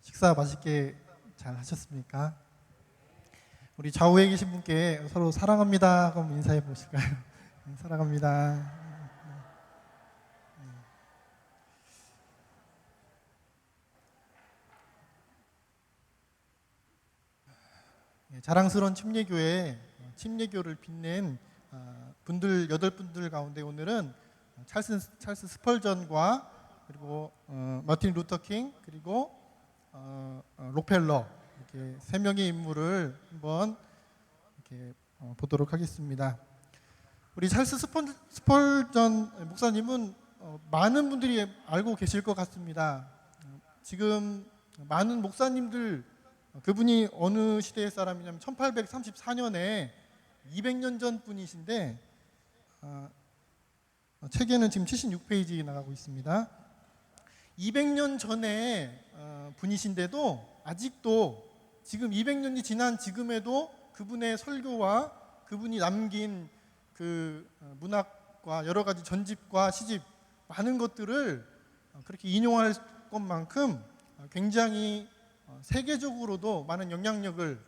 식사 맛있게 잘 하셨습니까? 우리 좌우에 계신 분께 서로 사랑합니다 하고 한번 인사해 보실까요? 사랑합니다. 자랑스러운 침례교회, 침례교를 빛낸 분들 8분들 가운데 오늘은 찰스 스펄전과 그리고 마틴 루터킹 그리고 록펠러 이렇게 3명의 인물을 한번 이렇게 보도록 하겠습니다. 우리 찰스 스펄전 목사님은 많은 분들이 알고 계실 것 같습니다. 지금 많은 목사님들 그분이 어느 시대의 사람이냐면 1834년에 200년 전 분이신데 책에는 지금 76페이지 나가고 있습니다. 200년 전에 분이신데도 아직도 지금 200년이 지난 지금에도 그분의 설교와 그분이 남긴 그 문학과 여러 가지 전집과 시집 많은 것들을 그렇게 인용할 것만큼 굉장히 세계적으로도 많은 영향력을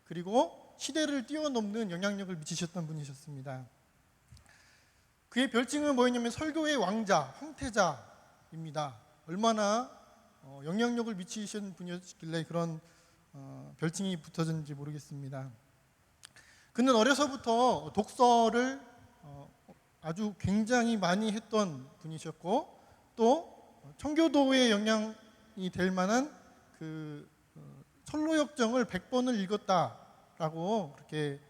그리고 시대를 뛰어넘는 영향력을 미치셨던 분이셨습니다. 그의 별칭은 뭐였냐면 설교의 왕자, 황태자입니다. 얼마나 영향력을 미치신 분이었길래 그런 별칭이 붙어졌는지 모르겠습니다. 그는 어려서부터 독서를 아주 굉장히 많이 했던 분이셨고 또 청교도의 영향이 될 만한 그 철로역정을 100번을 읽었다라고 그렇게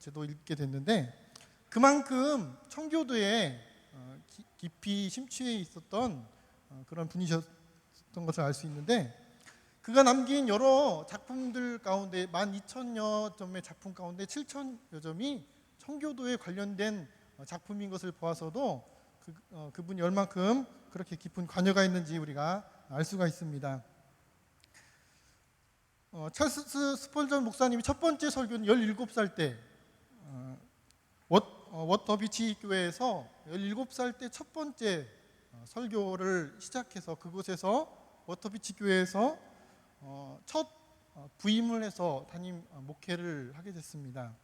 저도 읽게 됐는데 그만큼 청교도에 깊이 심취해 있었던 그런 분이셨던 것을 알 수 있는데 그가 남긴 여러 작품들 가운데 12,000여 점의 작품 가운데 7,000여 점이 청교도에 관련된 작품인 것을 보아서도 그분이 얼만큼 그렇게 깊은 관여가 있는지 우리가 알 수가 있습니다. 찰스 스펄전 목사님이 첫 번째 설교는 17살 때 워터비치 교회에서 17살 때 첫 번째 설교를 시작해서 그곳에서 워터비치 교회에서 첫 부임을 해서 담임 목회를 하게 됐습니다.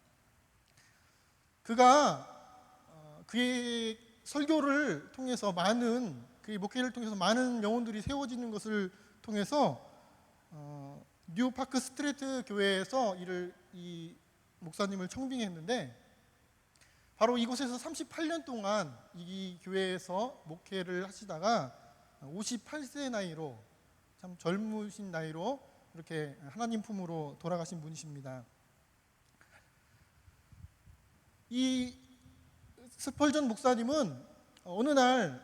그가 그의 설교를 통해서 그의 목회를 통해서 많은 영혼들이 세워지는 것을 통해서 뉴 파크 스트리트 교회에서 이 목사님을 청빙했는데 바로 이곳에서 38년 동안 이 교회에서 목회를 하시다가 58세 나이로 참 젊으신 나이로 이렇게 하나님 품으로 돌아가신 분이십니다. 이 스펄전 목사님은 어느 날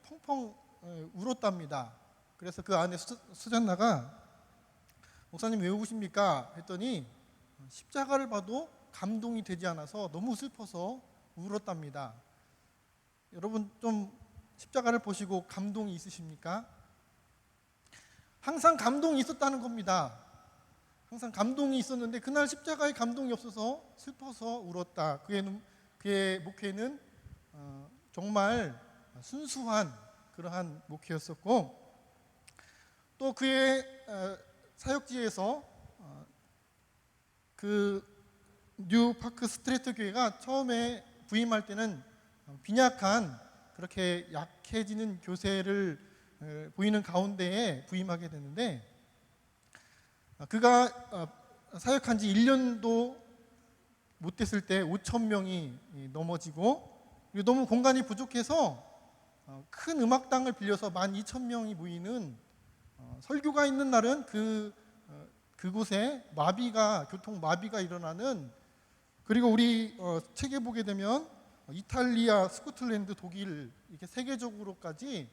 펑펑 울었답니다. 그래서 그 안에 수잔나가 목사님 왜 우십니까? 했더니 십자가를 봐도 감동이 되지 않아서 너무 슬퍼서 울었답니다. 여러분 좀 십자가를 보시고 감동이 있으십니까? 항상 감동이 있었다는 겁니다. 항상 감동이 있었는데 그날 십자가에 감동이 없어서 슬퍼서 울었다. 그의 목회는 정말 순수한 그러한 목회였었고 또 그의 사역지에서 그 뉴 파크 스트리트 교회가 처음에 부임할 때는 빈약한 그렇게 약해지는 교세를 보이는 가운데에 부임하게 되는데 그가 사역한 지 1년도 못 됐을 때 5,000명이 넘어지고 너무 공간이 부족해서 큰 음악당을 빌려서 12,000명이 모이는 설교가 있는 날은 그곳에 교통 마비가 일어나는 그리고 우리 책에 보게 되면 이탈리아, 스코틀랜드, 독일 이렇게 세계적으로까지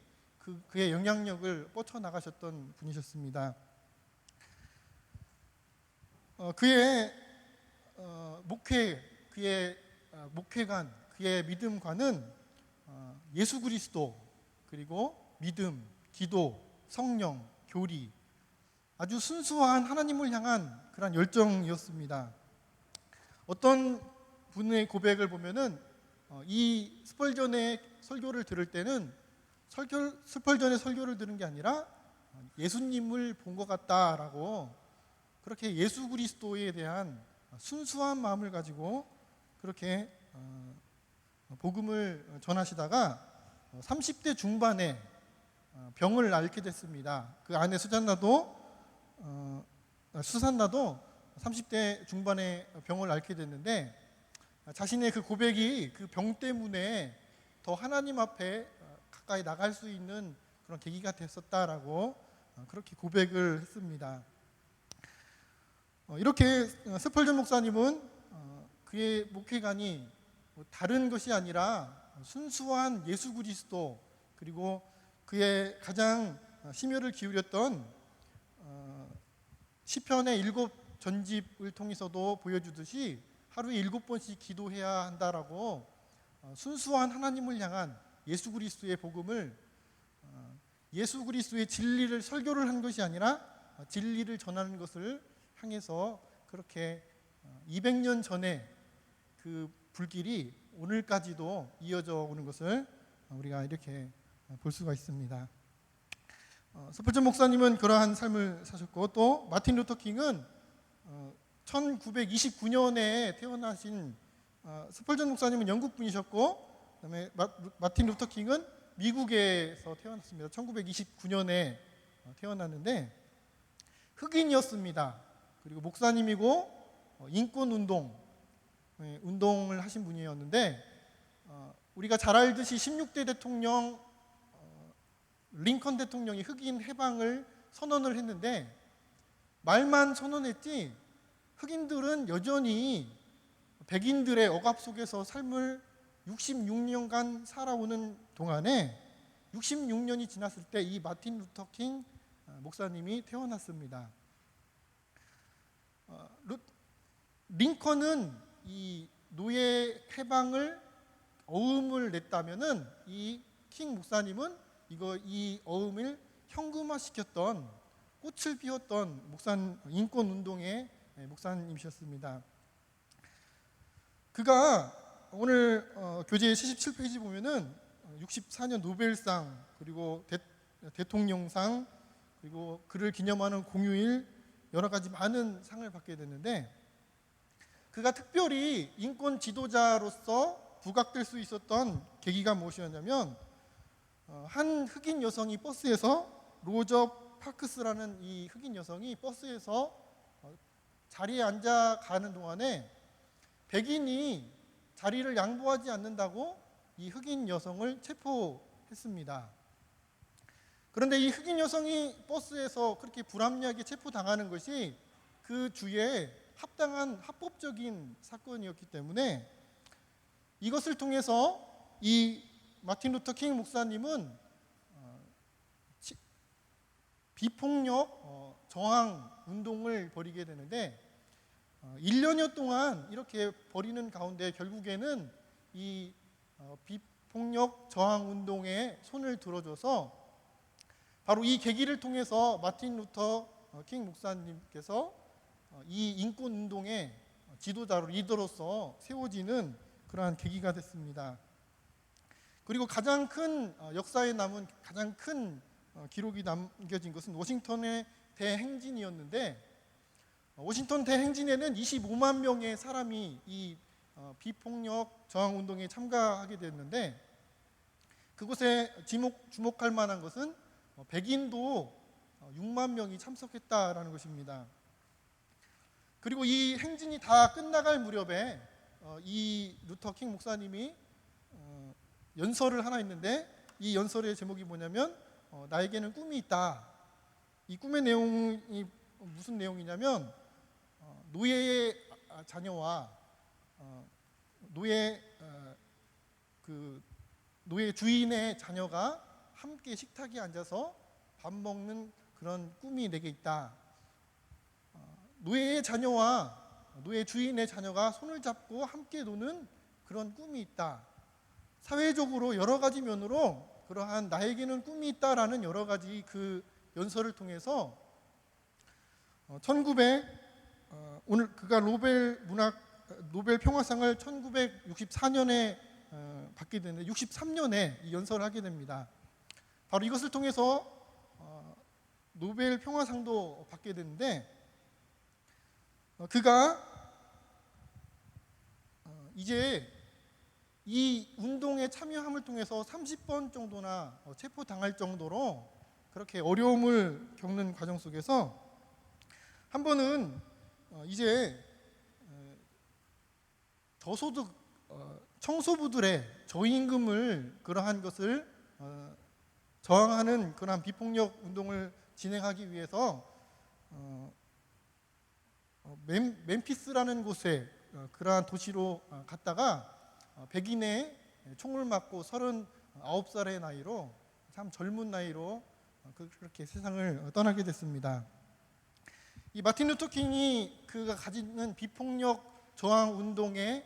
그의 영향력을 뻗쳐나가셨던 분이셨습니다. 그의 그의 목회관, 그의 믿음관은 예수 그리스도 그리고 믿음, 기도, 성령, 교리 아주 순수한 하나님을 향한 그런 열정이었습니다. 어떤 분의 고백을 보면은 이 스펄전의 설교를 들을 때는 스펄전의 설교를 들은 게 아니라 예수님을 본 것 같다라고 그렇게 예수 그리스도에 대한 순수한 마음을 가지고 그렇게 복음을 전하시다가 30대 중반에 병을 앓게 됐습니다. 그 아내 수산나도 30대 중반에 병을 앓게 됐는데 자신의 그 고백이 그 병 때문에 더 하나님 앞에 가까이 나갈 수 있는 그런 계기가 됐었다라고 그렇게 고백을 했습니다. 이렇게 스펄전 목사님은 그의 목회관이 다른 것이 아니라 순수한 예수 그리스도 그리고 그의 가장 심혈을 기울였던 시편의 7전집을 통해서도 보여주듯이 하루에 7번씩 기도해야 한다라고 순수한 하나님을 향한 예수 그리스도의 복음을 예수 그리스도의 진리를 설교를 한 것이 아니라 진리를 전하는 것을 향해서 그렇게 200년 전에 그 불길이 오늘까지도 이어져 오는 것을 우리가 이렇게 볼 수가 있습니다. 스펄전 목사님은 그러한 삶을 사셨고 또 마틴 루터 킹은 1929년에 태어나신 스펄전 목사님은 영국 분이셨고 그다음에 마틴 루터 킹은 미국에서 태어났습니다. 1929년에 태어났는데 흑인이었습니다. 그리고 목사님이고 운동을 하신 분이었는데 우리가 잘 알듯이 16대 대통령 링컨 대통령이 흑인 해방을 선언을 했는데 말만 선언했지 흑인들은 여전히 백인들의 억압 속에서 삶을 66년간 살아오는 동안에 66년이 지났을 때 이 마틴 루터 킹 목사님이 태어났습니다. 링컨은 이 노예 해방을 어음을 냈다면은 이 킹 목사님은 이 어음을 현금화시켰던 꽃을 피웠던 인권 운동의 목사님이셨습니다. 그가 오늘 교재 77페이지 보면은 64년 노벨상 그리고 대통령상 그리고 그를 기념하는 공휴일 여러 가지 많은 상을 받게 됐는데 그가 특별히 인권 지도자로서 부각될 수 있었던 계기가 무엇이었냐면 한 흑인 여성이 버스에서 로저 파크스라는 이 흑인 여성이 버스에서 자리에 앉아 가는 동안에 백인이 자리를 양보하지 않는다고 이 흑인 여성을 체포했습니다. 그런데 이 흑인 여성이 버스에서 그렇게 불합리하게 체포당하는 것이 그 주에 합당한 합법적인 사건이었기 때문에 이것을 통해서 이 마틴 루터 킹 목사님은 비폭력 저항 운동을 벌이게 되는데 1년여 동안 이렇게 벌이는 가운데 결국에는 이 비폭력 저항 운동에 손을 들어줘서 바로 이 계기를 통해서 마틴 루터 킹 목사님께서 이 인권 운동의 지도자로 리더로서 세워지는 그러한 계기가 됐습니다. 그리고 가장 큰 역사에 남은 가장 큰 기록이 남겨진 것은 워싱턴의 대행진이었는데 워싱턴 대행진에는 25만 명의 사람이 이 비폭력 저항 운동에 참가하게 됐는데 그곳에 주목할 만한 것은 백인도 6만 명이 참석했다라는 것입니다. 그리고 이 행진이 다 끝나갈 무렵에 이 루터 킹 목사님이 연설을 하나 했는데 이 연설의 제목이 뭐냐면 나에게는 꿈이 있다. 이 꿈의 내용이 무슨 내용이냐면 노예의 자녀와 노예 주인의 자녀가 함께 식탁에 앉아서 밥 먹는 그런 꿈이 내게 있다. 노예의 자녀와 노예 주인의 자녀가 손을 잡고 함께 노는 그런 꿈이 있다. 사회적으로 여러 가지 면으로 그러한 나에게는 꿈이 있다라는 여러 가지 그 연설을 통해서 오늘 그가 노벨 평화상을 1964년에 받게 되는데 63년에 이 연설을 하게 됩니다. 바로 이것을 통해서 노벨 평화상도 받게 되는데 그가 이제 이 운동에 참여함을 통해서 30번 정도나 체포당할 정도로 그렇게 어려움을 겪는 과정 속에서 한 번은 이제 저소득 청소부들의 저임금을 그러한 것을 저항하는 그러한 비폭력 운동을 진행하기 위해서 멤피스라는 곳에 그러한 도시로 갔다가 백인의 총을 맞고 39살의 나이로 참 젊은 나이로 그렇게 세상을 떠나게 됐습니다. 이 마틴 루터 킹이 그가 가지는 비폭력 저항 운동의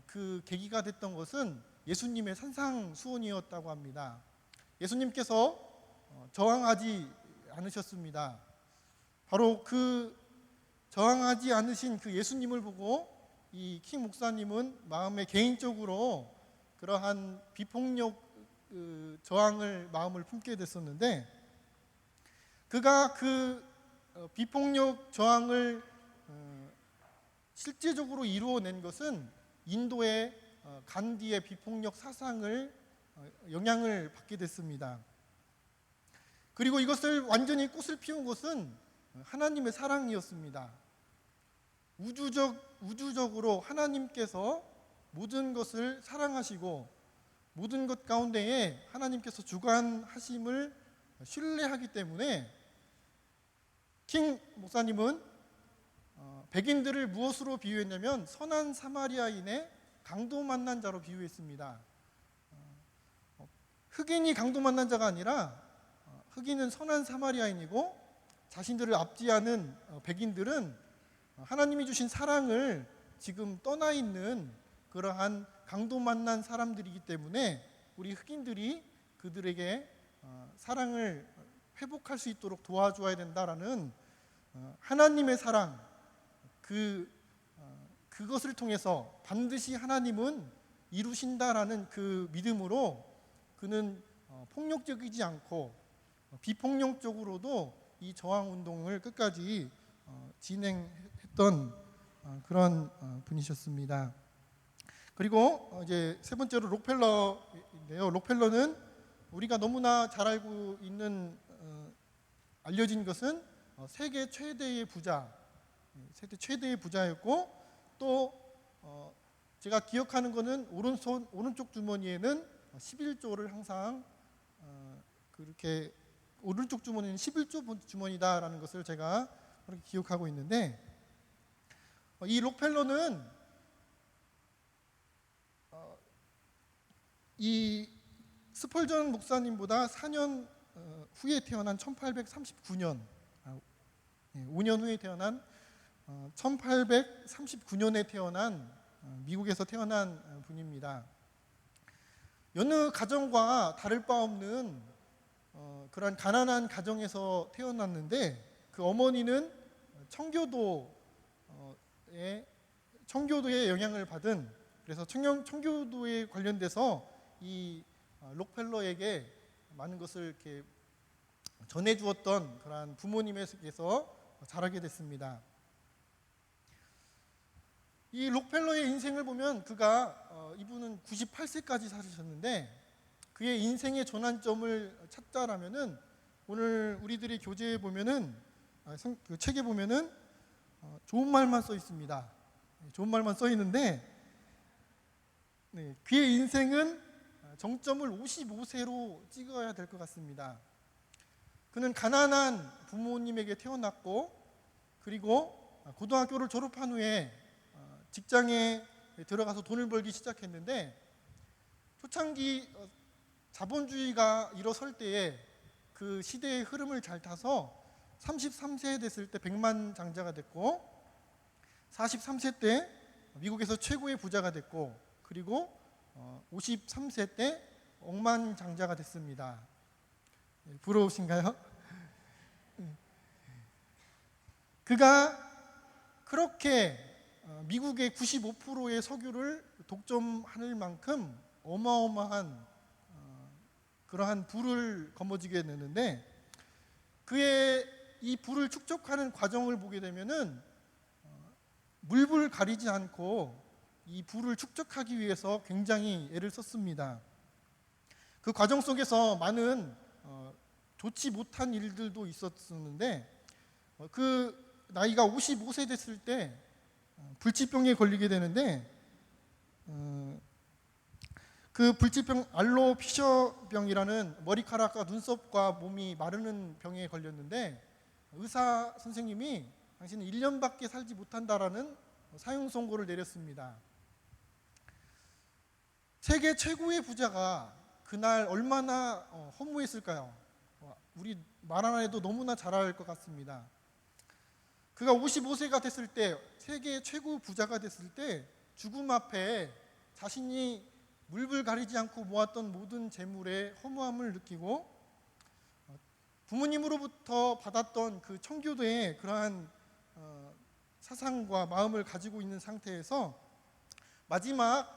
그 계기가 됐던 것은 예수님의 산상수훈이었다고 합니다. 예수님께서 저항하지 않으셨습니다. 바로 그 저항하지 않으신 그 예수님을 보고 이 킹 목사님은 마음에 개인적으로 그러한 비폭력 저항을 마음을 품게 됐었는데, 그가 그 비폭력 저항을 실제적으로 이루어낸 것은 인도의 간디의 비폭력 사상을 영향을 받게 됐습니다. 그리고 이것을 완전히 꽃을 피운 것은 하나님의 사랑이었습니다. 우주적으로 하나님께서 모든 것을 사랑하시고 모든 것 가운데에 하나님께서 주관하심을 신뢰하기 때문에 킹 목사님은 백인들을 무엇으로 비유했냐면 선한 사마리아인의 강도 만난 자로 비유했습니다. 흑인이 강도 만난 자가 아니라 흑인은 선한 사마리아인이고 자신들을 압제하는 백인들은 하나님이 주신 사랑을 지금 떠나 있는 그러한 강도 만난 사람들이기 때문에 우리 흑인들이 그들에게 사랑을 회복할 수 있도록 도와줘야 된다라는 하나님의 사랑, 그것을 통해서 반드시 하나님은 이루신다라는 그 믿음으로 그는 폭력적이지 않고 비폭력적으로도 이 저항운동을 끝까지 진행했던 그런 분이셨습니다. 그리고 이제 세 번째로 록펠러인데요. 록펠러는 우리가 너무나 잘 알고 있는 알려진 것은 세계 최대의 부자였고, 또 제가 기억하는 것은 오른쪽 주머니에는 11조를 항상 그렇게 오른쪽 주머니는 11조 주머니다라는 것을 제가 그렇게 기억하고 있는데, 이 록펠러는 이 스펄전 목사님보다 4년 후에 태어난 1839년 5년 후에 태어난 1839년에 태어난 미국에서 태어난 분입니다. 여느 가정과 다를 바 없는 그러한 가난한 가정에서 태어났는데, 그 어머니는 청교도의 영향을 받은, 그래서 청교도에 관련돼서 이 록펠러에게 많은 것을 이렇게 전해주었던 그러한 부모님에게서 자라게 됐습니다. 이 록펠러의 인생을 보면 이분은 98세까지 사셨는데, 그의 인생의 전환점을 찾자라면은 오늘 우리들이 교재에 보면은 그 책에 보면은 좋은 말만 써 있습니다. 좋은 말만 써 있는데, 그의 인생은 정점을 55세로 찍어야 될 것 같습니다. 그는 가난한 부모님에게 태어났고, 그리고 고등학교를 졸업한 후에 직장에 들어가서 돈을 벌기 시작했는데, 초창기 자본주의가 일어설 때에 그 시대의 흐름을 잘 타서 33세 됐을 때 백만장자가 됐고, 43세 때 미국에서 최고의 부자가 됐고, 그리고 53세 때 억만장자가 됐습니다. 부러우신가요? 그가 그렇게 미국의 95%의 석유를 독점할 만큼 어마어마한 그러한 부를 거머쥐게 되는데, 그의 이 불을 축적하는 과정을 보게 되면은 물불 가리지 않고 이 불을 축적하기 위해서 굉장히 애를 썼습니다. 그 과정 속에서 많은 좋지 못한 일들도 있었는데 그 나이가 55세 됐을 때 불치병에 걸리게 되는데 그 불치병 알로피셔병이라는 머리카락과 눈썹과 몸이 마르는 병에 걸렸는데 의사 선생님이 당신은 1년밖에 살지 못한다라는 사형 선고를 내렸습니다. 세계 최고의 부자가 그날 얼마나 허무했을까요? 우리 말 안 해도 너무나 잘 알 것 같습니다. 그가 55세가 됐을 때, 세계 최고 부자가 됐을 때 죽음 앞에 자신이 물불 가리지 않고 모았던 모든 재물의 허무함을 느끼고 부모님으로부터 받았던 그 청교도의 그러한 사상과 마음을 가지고 있는 상태에서 마지막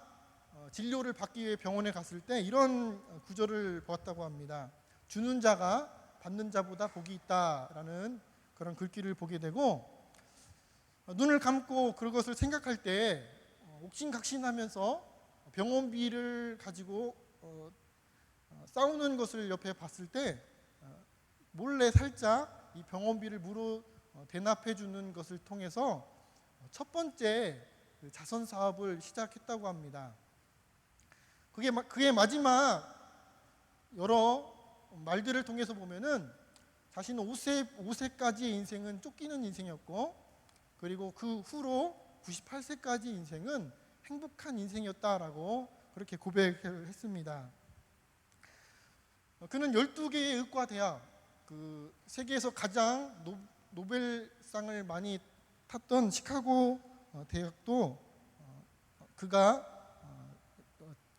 진료를 받기 위해 병원에 갔을 때 이런 구절을 보았다고 합니다. 주는 자가 받는 자보다 복이 있다라는 그런 글귀를 보게 되고 눈을 감고 그것을 생각할 때 옥신각신하면서 병원비를 가지고 싸우는 것을 옆에 봤을 때 몰래 살짝 이 병원비를 무료 대납해 주는 것을 통해서 첫 번째 자선 사업을 시작했다고 합니다. 그의 마지막 여러 말들을 통해서 보면은 자신은 5세까지의 인생은 쫓기는 인생이었고 그리고 그 후로 98세까지 인생은 행복한 인생이었다라고 그렇게 고백을 했습니다. 그는 12개의 의과 대학, 그 세계에서 가장 노벨상을 많이 탔던 시카고 대학도 그가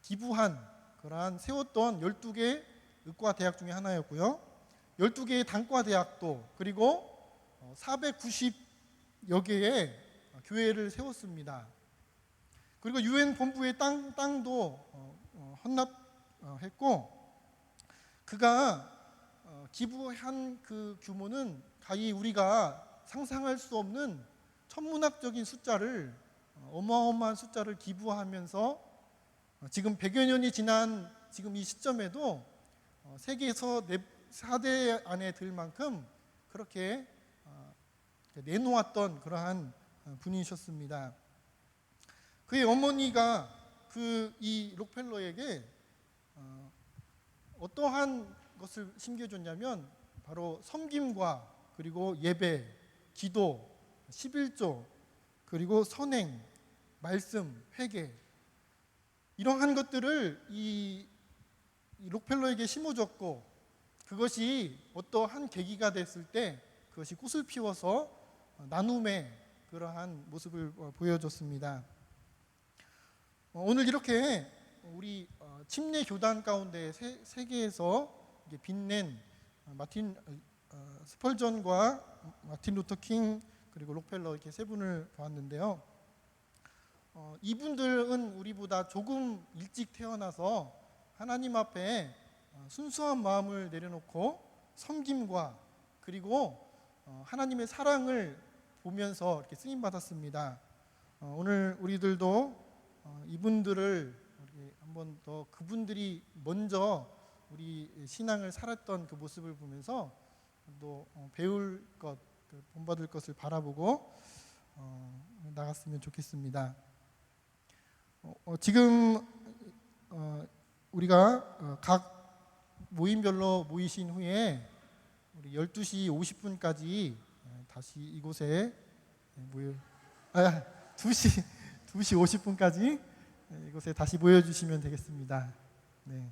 기부한 그러한 세웠던 12개 의과 대학 중에 하나였고요. 12개의 단과 대학도 그리고 490여 개의 교회를 세웠습니다. 그리고 유엔 본부의 땅도 헌납했고 그가 기부한 그 규모는 가히 우리가 상상할 수 없는 천문학적인 숫자를 어마어마한 숫자를 기부하면서 지금 100여 년이 지난 지금 이 시점에도 세계에서 4대 안에 들 만큼 그렇게 내놓았던 그러한 분이셨습니다. 그의 어머니가 이 록펠러에게 어떠한 것을 심겨줬냐면 바로 섬김과 그리고 예배, 기도, 11조, 그리고 선행, 말씀, 회개 이러한 것들을 이 록펠러에게 심어줬고 그것이 어떠한 계기가 됐을 때 그것이 꽃을 피워서 나눔의 그러한 모습을 보여줬습니다. 오늘 이렇게 우리 침례 교단 가운데 세계에서 빛낸 마틴 스펄전과 마틴 루터 킹 그리고 록펠러 이렇게 세 분을 보았는데요. 이분들은 우리보다 조금 일찍 태어나서 하나님 앞에 순수한 마음을 내려놓고 섬김과 그리고 하나님의 사랑을 보면서 이렇게 쓰임 받았습니다. 오늘 우리들도 이분들을 한번 더 그분들이 먼저 우리 신앙을 살았던 그 모습을 보면서 또 배울 것, 본받을 것을 바라보고 나갔으면 좋겠습니다. 지금 우리가 각 모임별로 모이신 후에 우리 12시 50분까지 다시 이곳에 2시 50분까지 이곳에 다시 모여주시면 되겠습니다. 네.